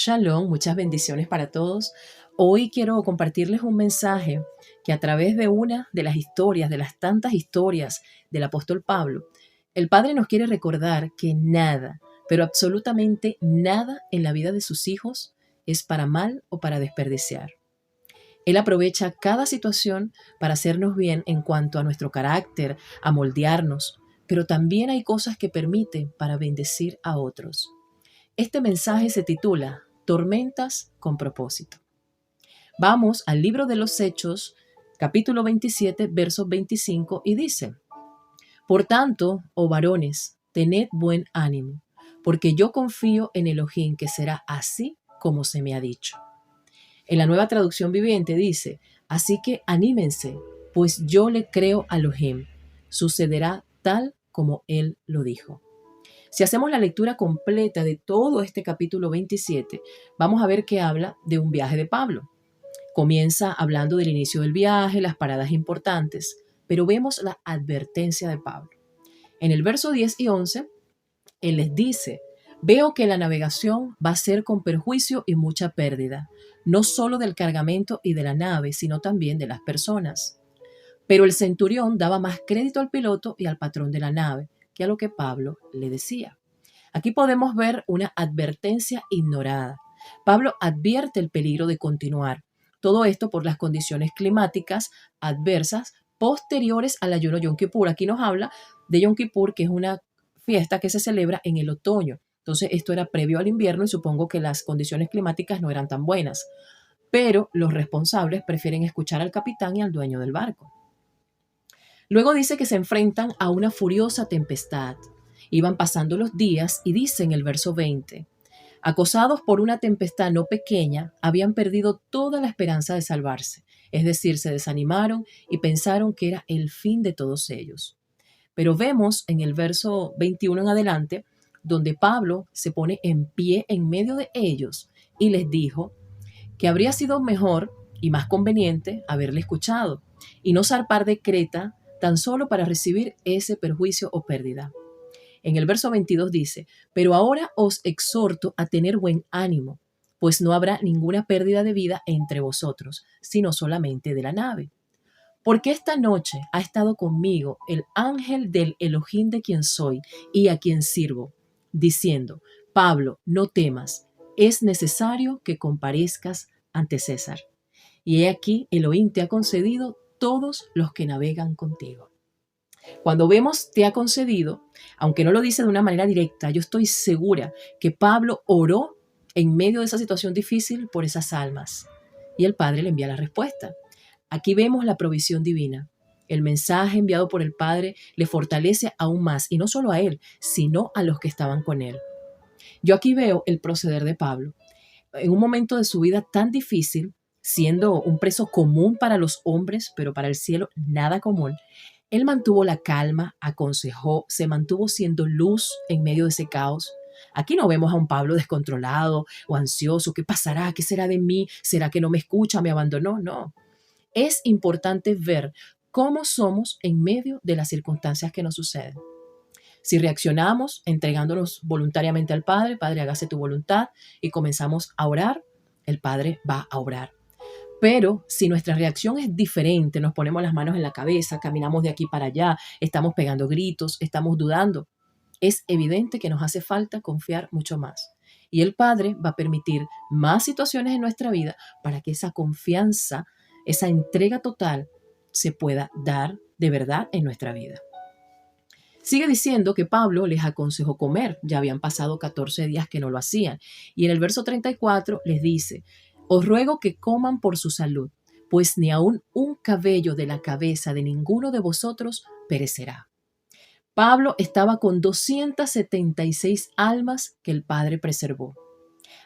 Shalom, muchas bendiciones para todos. Hoy quiero compartirles un mensaje que a través de una de las historias, de las tantas historias del apóstol Pablo, el Padre nos quiere recordar que nada, pero absolutamente nada en la vida de sus hijos es para mal o para desperdiciar. Él aprovecha cada situación para hacernos bien en cuanto a nuestro carácter, a moldearnos, pero también hay cosas que permite para bendecir a otros. Este mensaje se titula Tormentas con propósito. Vamos al libro de los Hechos, capítulo 27, versos 25, y dice: Por tanto, oh varones, tened buen ánimo, porque yo confío en Elohim que será así como se me ha dicho. En la Nueva Traducción Viviente dice: Así que anímense, pues yo le creo a Elohim, sucederá tal como él lo dijo. Si hacemos la lectura completa de todo este capítulo 27, vamos a ver que habla de un viaje de Pablo. Comienza hablando del inicio del viaje, las paradas importantes, pero vemos la advertencia de Pablo. En el verso 10 y 11, él les dice: Veo que la navegación va a ser con perjuicio y mucha pérdida, no solo del cargamento y de la nave, sino también de las personas. Pero el centurión daba más crédito al piloto y al patrón de la nave que a lo que Pablo le decía. Aquí podemos ver una advertencia ignorada. Pablo advierte el peligro de continuar. Todo esto por las condiciones climáticas adversas posteriores al ayuno Yom Kippur. Aquí nos habla de Yom Kippur, que es una fiesta que se celebra en el otoño. Entonces, esto era previo al invierno y supongo que las condiciones climáticas no eran tan buenas. Pero los responsables prefieren escuchar al capitán y al dueño del barco. Luego dice que se enfrentan a una furiosa tempestad. Iban pasando los días y dice en el verso 20: Acosados por una tempestad no pequeña, habían perdido toda la esperanza de salvarse. Es decir, se desanimaron y pensaron que era el fin de todos ellos. Pero vemos en el verso 21 en adelante, donde Pablo se pone en pie en medio de ellos y les dijo que habría sido mejor y más conveniente haberle escuchado y no zarpar de Creta tan solo para recibir ese perjuicio o pérdida. En el verso 22 dice: Pero ahora os exhorto a tener buen ánimo, pues no habrá ninguna pérdida de vida entre vosotros, sino solamente de la nave. Porque esta noche ha estado conmigo el ángel del Elohim de quien soy y a quien sirvo, diciendo: Pablo, no temas, es necesario que comparezcas ante César. Y he aquí, Elohim te ha concedido todos los que navegan contigo. Cuando vemos te ha concedido, aunque no lo dice de una manera directa, yo estoy segura que Pablo oró en medio de esa situación difícil por esas almas. Y el Padre le envía la respuesta. Aquí vemos la provisión divina. El mensaje enviado por el Padre le fortalece aún más, y no solo a él, sino a los que estaban con él. Yo aquí veo el proceder de Pablo. En un momento de su vida tan difícil, siendo un preso común para los hombres, pero para el cielo nada común, él mantuvo la calma, aconsejó, se mantuvo siendo luz en medio de ese caos. Aquí no vemos a un Pablo descontrolado o ansioso. ¿Qué pasará? ¿Qué será de mí? ¿Será que no me escucha? ¿Me abandonó? No. Es importante ver cómo somos en medio de las circunstancias que nos suceden. Si reaccionamos entregándonos voluntariamente al Padre, Padre, hágase tu voluntad, y comenzamos a orar, el Padre va a obrar. Pero si nuestra reacción es diferente, nos ponemos las manos en la cabeza, caminamos de aquí para allá, estamos pegando gritos, estamos dudando, es evidente que nos hace falta confiar mucho más. Y el Padre va a permitir más situaciones en nuestra vida para que esa confianza, esa entrega total se pueda dar de verdad en nuestra vida. Sigue diciendo que Pablo les aconsejó comer. Ya habían pasado 14 días que no lo hacían. Y en el verso 34 les dice: Os ruego que coman por su salud, pues ni aun un cabello de la cabeza de ninguno de vosotros perecerá. Pablo estaba con 276 almas que el Padre preservó.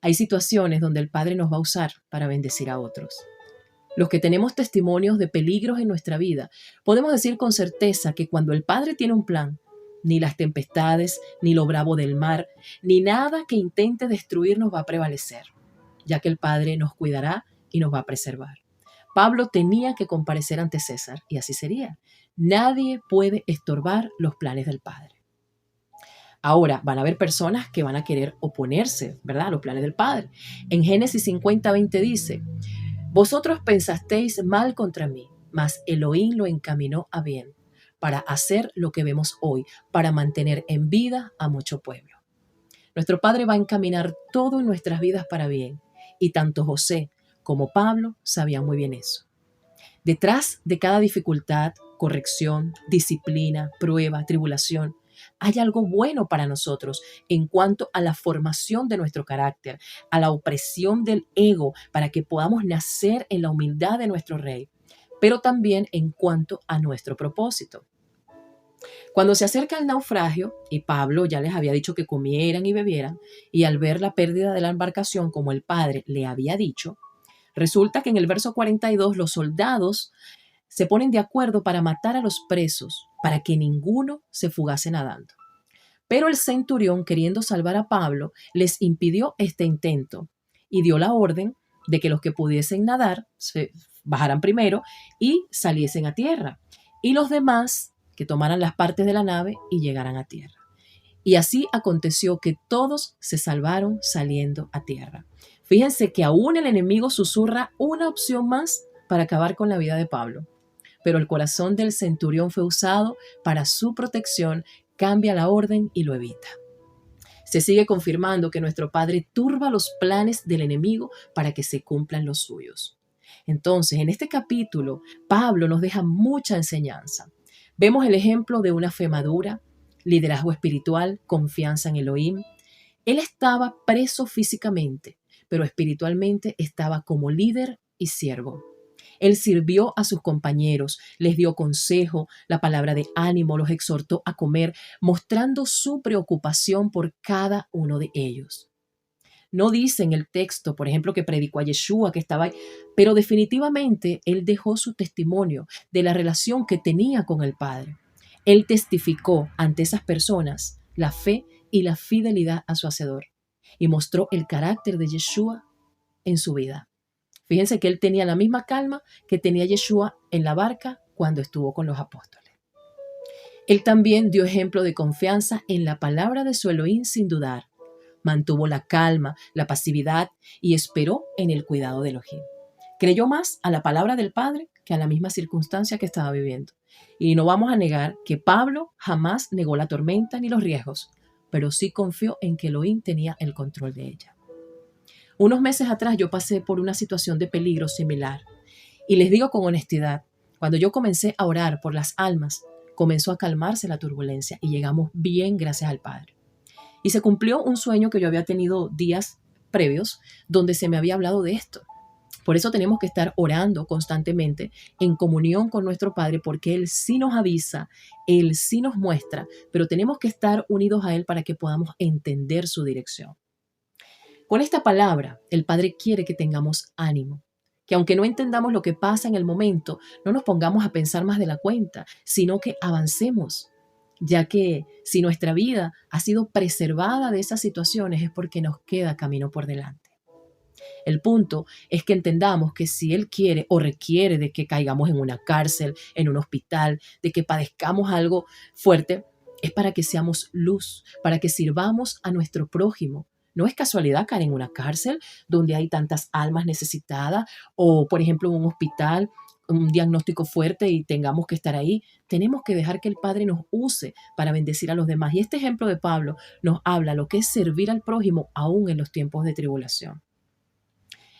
Hay situaciones donde el Padre nos va a usar para bendecir a otros. Los que tenemos testimonios de peligros en nuestra vida, podemos decir con certeza que cuando el Padre tiene un plan, ni las tempestades, ni lo bravo del mar, ni nada que intente destruirnos va a prevalecer, ya que el Padre nos cuidará y nos va a preservar. Pablo tenía que comparecer ante César, y así sería. Nadie puede estorbar los planes del Padre. Ahora, van a haber personas que van a querer oponerse, ¿verdad?, a los planes del Padre. En Génesis 50:20 dice, vosotros pensasteis mal contra mí, mas Elohim lo encaminó a bien, para hacer lo que vemos hoy, para mantener en vida a mucho pueblo. Nuestro Padre va a encaminar todo en nuestras vidas para bien, y tanto José como Pablo sabían muy bien eso. Detrás de cada dificultad, corrección, disciplina, prueba, tribulación, hay algo bueno para nosotros en cuanto a la formación de nuestro carácter, a la opresión del ego, para que podamos nacer en la humildad de nuestro Rey, pero también en cuanto a nuestro propósito. Cuando se acerca el naufragio, y Pablo ya les había dicho que comieran y bebieran, y al ver la pérdida de la embarcación como el Padre le había dicho, resulta que en el verso 42 los soldados se ponen de acuerdo para matar a los presos, para que ninguno se fugase nadando. Pero el centurión, queriendo salvar a Pablo, les impidió este intento y dio la orden de que los que pudiesen nadar se bajaran primero y saliesen a tierra, y los demás que tomaran las partes de la nave y llegaran a tierra. Y así aconteció que todos se salvaron saliendo a tierra. Fíjense que aún el enemigo susurra una opción más para acabar con la vida de Pablo. Pero el corazón del centurión fue usado para su protección, cambia la orden y lo evita. Se sigue confirmando que nuestro Padre turba los planes del enemigo para que se cumplan los suyos. Entonces, en este capítulo, Pablo nos deja mucha enseñanza. Vemos el ejemplo de una fe madura, liderazgo espiritual, confianza en Elohim. Él estaba preso físicamente, pero espiritualmente estaba como líder y siervo. Él sirvió a sus compañeros, les dio consejo, la palabra de ánimo, los exhortó a comer, mostrando su preocupación por cada uno de ellos. No dice en el texto, por ejemplo, que predicó a Yeshua, que estaba ahí, pero definitivamente él dejó su testimonio de la relación que tenía con el Padre. Él testificó ante esas personas la fe y la fidelidad a su Hacedor y mostró el carácter de Yeshua en su vida. Fíjense que él tenía la misma calma que tenía Yeshua en la barca cuando estuvo con los apóstoles. Él también dio ejemplo de confianza en la palabra de su Elohim sin dudar. Mantuvo la calma, la pasividad y esperó en el cuidado de Elohim. Creyó más a la palabra del Padre que a la misma circunstancia que estaba viviendo. Y no vamos a negar que Pablo jamás negó la tormenta ni los riesgos, pero sí confió en que Elohim tenía el control de ella. Unos meses atrás yo pasé por una situación de peligro similar. Y les digo con honestidad, cuando yo comencé a orar por las almas, comenzó a calmarse la turbulencia y llegamos bien gracias al Padre. Y se cumplió un sueño que yo había tenido días previos donde se me había hablado de esto. Por eso tenemos que estar orando constantemente en comunión con nuestro Padre, porque Él sí nos avisa, Él sí nos muestra, pero tenemos que estar unidos a Él para que podamos entender su dirección. Con esta palabra, el Padre quiere que tengamos ánimo, que aunque no entendamos lo que pasa en el momento, no nos pongamos a pensar más de la cuenta, sino que avancemos, ya que si nuestra vida ha sido preservada de esas situaciones es porque nos queda camino por delante. El punto es que entendamos que si Él quiere o requiere de que caigamos en una cárcel, en un hospital, de que padezcamos algo fuerte, es para que seamos luz, para que sirvamos a nuestro prójimo. No es casualidad caer en una cárcel donde hay tantas almas necesitadas o, por ejemplo, en un hospital, un diagnóstico fuerte y tengamos que estar ahí. Tenemos que dejar que el Padre nos use para bendecir a los demás. Y este ejemplo de Pablo nos habla lo que es servir al prójimo aún en los tiempos de tribulación.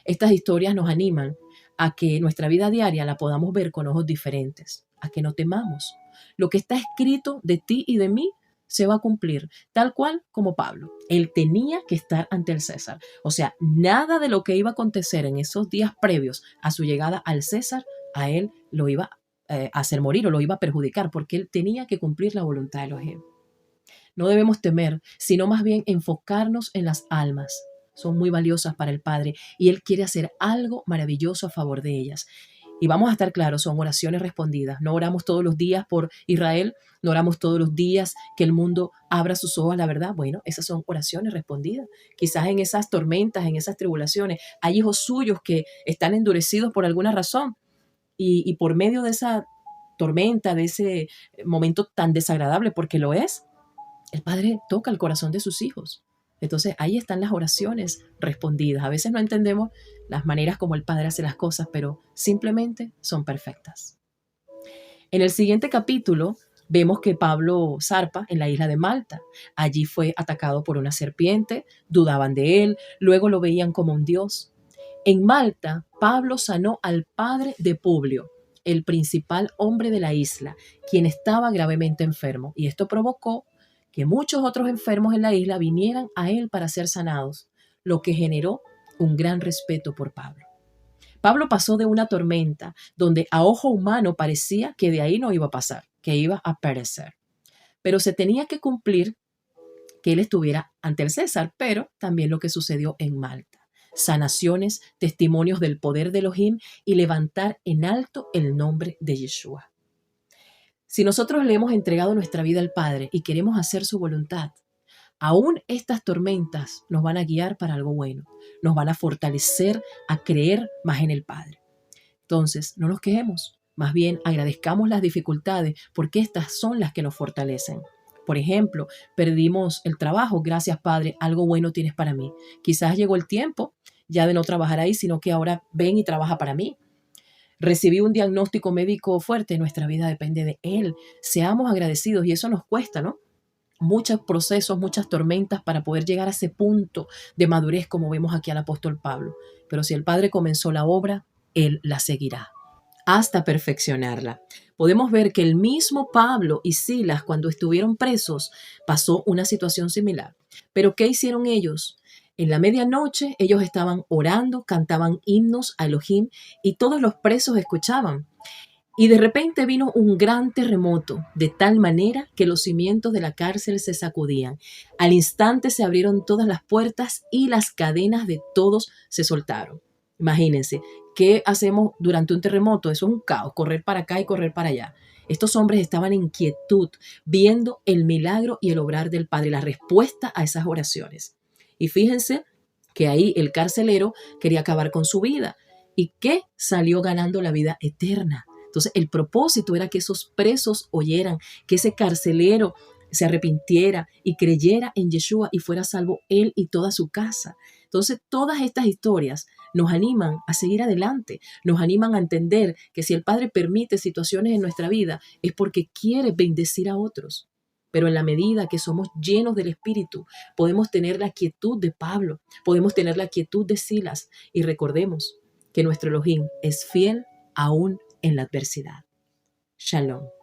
Estas historias nos animan a que nuestra vida diaria la podamos ver con ojos diferentes, a que no temamos. Lo que está escrito de ti y de mí se va a cumplir, tal cual como Pablo. Él tenía que estar ante el César. O sea, nada de lo que iba a acontecer en esos días previos a su llegada al César, a él lo iba a hacer morir o lo iba a perjudicar, porque él tenía que cumplir la voluntad de Elohim. No debemos temer, sino más bien enfocarnos en las almas. Son muy valiosas para el Padre y Él quiere hacer algo maravilloso a favor de ellas. Y vamos a estar claros, son oraciones respondidas. No oramos todos los días por Israel, no oramos todos los días que el mundo abra sus ojos a la verdad. Bueno, esas son oraciones respondidas. Quizás en esas tormentas, en esas tribulaciones, hay hijos suyos que están endurecidos por alguna razón. Y por medio de esa tormenta, de ese momento tan desagradable, porque lo es, El Padre toca el corazón de sus hijos. Entonces ahí están las oraciones respondidas. A veces no entendemos las maneras como el Padre hace las cosas, pero simplemente son perfectas. En el siguiente capítulo vemos que Pablo zarpa en la isla de Malta. Allí fue atacado por una serpiente, dudaban de él, luego lo veían como un dios. En Malta, Pablo sanó al padre de Publio, el principal hombre de la isla, quien estaba gravemente enfermo, y esto provocó que muchos otros enfermos en la isla vinieran a él para ser sanados, lo que generó un gran respeto por Pablo. Pablo pasó de una tormenta donde a ojo humano parecía que de ahí no iba a pasar, que iba a perecer. Pero se tenía que cumplir que él estuviera ante el César, pero también lo que sucedió en Malta. Sanaciones, testimonios del poder de Elohim y levantar en alto el nombre de Yeshua. Si nosotros le hemos entregado nuestra vida al Padre y queremos hacer su voluntad, aún estas tormentas nos van a guiar para algo bueno, nos van a fortalecer a creer más en el Padre. Entonces, no nos quejemos, más bien agradezcamos las dificultades porque estas son las que nos fortalecen. Por ejemplo, perdimos el trabajo, gracias Padre, algo bueno tienes para mí. Quizás llegó el tiempo ya de no trabajar ahí, sino que ahora ven y trabaja para mí. Recibí un diagnóstico médico fuerte, nuestra vida depende de Él. Seamos agradecidos y eso nos cuesta, ¿no? Muchos procesos, muchas tormentas para poder llegar a ese punto de madurez como vemos aquí al apóstol Pablo. Pero si el Padre comenzó la obra, Él la seguirá hasta perfeccionarla. Podemos ver que el mismo Pablo y Silas, cuando estuvieron presos, pasó una situación similar. Pero ¿qué hicieron ellos? En la medianoche ellos estaban orando, cantaban himnos a Elohim y todos los presos escuchaban. Y de repente vino un gran terremoto, de tal manera que los cimientos de la cárcel se sacudían. Al instante se abrieron todas las puertas y las cadenas de todos se soltaron. Imagínense, ¿qué hacemos durante un terremoto? Eso es un caos, correr para acá y correr para allá. Estos hombres estaban en quietud, viendo el milagro y el obrar del Padre, la respuesta a esas oraciones. Y fíjense que ahí el carcelero quería acabar con su vida. ¿Y qué? Salió ganando la vida eterna. Entonces, el propósito era que esos presos oyeran, que ese carcelero se arrepintiera y creyera en Yeshua y fuera salvo él y toda su casa. Entonces, todas estas historias nos animan a seguir adelante, nos animan a entender que si el Padre permite situaciones en nuestra vida es porque quiere bendecir a otros. Pero en la medida que somos llenos del Espíritu, podemos tener la quietud de Pablo, podemos tener la quietud de Silas y recordemos que nuestro Elohim es fiel aún en la adversidad. Shalom.